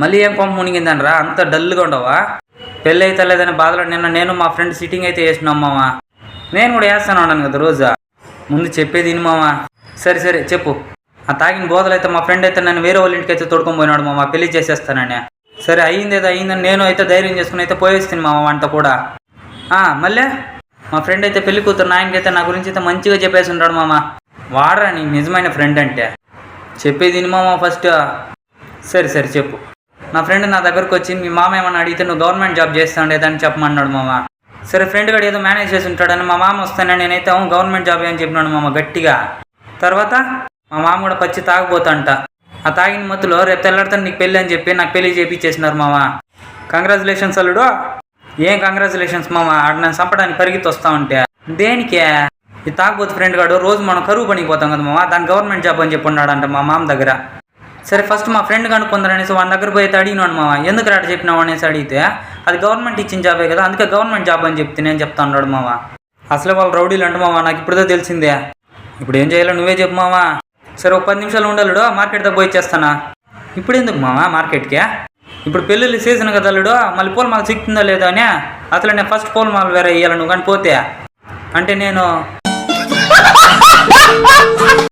మళ్ళీ ఏం కొంప మునిగిందనరా? అంత డల్గా ఉండవా? పెళ్ళి అయితే లేదని బాధలో నిన్న నేను మా ఫ్రెండ్ సిట్టింగ్ అయితే వేసినాం మావా. నేను కూడా వేస్తాను అన్నాను కదా రోజా. ముందు చెప్పేది మావా. సరే సరే చెప్పు. ఆ తాగిన బోధలు అయితే మా ఫ్రెండ్ అయితే నన్ను వేరే వాళ్ళ ఇంటికి అయితే తోడుకొని పోయినాడు మామ, పెళ్లి చేసేస్తానని. సరే అయ్యింది ఏదో అయ్యిందని నేను అయితే ధైర్యం చేసుకుని అయితే పోయేస్తాను మామ వంట కూడా. మళ్ళీ మా ఫ్రెండ్ అయితే పెళ్లి కూతురు ఆయనకైతే నా గురించి అయితే మంచిగా చెప్పేసి ఉంటాడు మామ. వాడరా నీ నిజమైన ఫ్రెండ్ అంటే. చెప్పేది మామ ఫస్ట్. సరే సరే చెప్పు. నా ఫ్రెండ్ నా దగ్గరకు వచ్చి మీ మామ ఏమన్నా అడిగితే నువ్వు గవర్నమెంట్ జాబ్ చేస్తాండేదని చెప్పమన్నాడు మామ. సరే ఫ్రెండ్ గడు ఏదో మేనేజ్ చేసి ఉంటాడని మా మామ వస్తానని నేనైతే గవర్నమెంట్ జాబ్ అని చెప్పినాడు మామ గట్టిగా. తర్వాత మా మామ కూడా పచ్చి తాగబోతంట. ఆ తాగిన మత్తులో రేపు తెల్లాడితే నీకు పెళ్ళి అని చెప్పి నాకు పెళ్లి చేపించేసినారు మామ. కంగ్రాచులేషన్స్ అల్లుడు. ఏం కంగ్రాచులేషన్స్ మామ? ఆడ నన్ను చంపడానికి పరిగెత్తి వస్తా ఉంటే దేనికే? ఈ తాగబోతు ఫ్రెండ్ గాడు రోజు మనం కరువు పనికి పోతాం కదా మామ, దాని గవర్నమెంట్ జాబ్ అని చెప్పి ఉన్నాడంట మా మామ దగ్గర. సరే ఫస్ట్ మా ఫ్రెండ్ కనుక్కుందరనేసి వాళ్ళ దగ్గర పోయి అయితే అడిగినాడు మామ. ఎందుకు రాట చెప్పినావు అనేసి అడిగితే అది గవర్నమెంట్ ఇచ్చిన జాబే కదా, అందుకే గవర్నమెంట్ జాబ్ అని చెప్తే నేను చెప్తా ఉన్నాడు మామ. అసలే వాళ్ళు రౌడీలు అంట మామ, నాకు ఇప్పుడుదో తెలిసిందే. ఇప్పుడు ఏం చేయాలో నువ్వే చెప్పు మామ. సరే ఒక 10 నిమిషాలు ఉండలుడు, మార్కెట్ దగ్గర పోయి ఇచ్చేస్తానా. ఇప్పుడు ఎందుకు మామ మార్కెట్కే? ఇప్పుడు పెళ్ళిళ్ళు సీజన్ కదా అల్లుడు, మళ్ళీ పూల మాల సిక్తుందా లేదా అని. అసలు నేను ఫస్ట్ పూల మాల వేరే ఇవ్వాలి నువ్వు కానీ పోతే అంటే నేను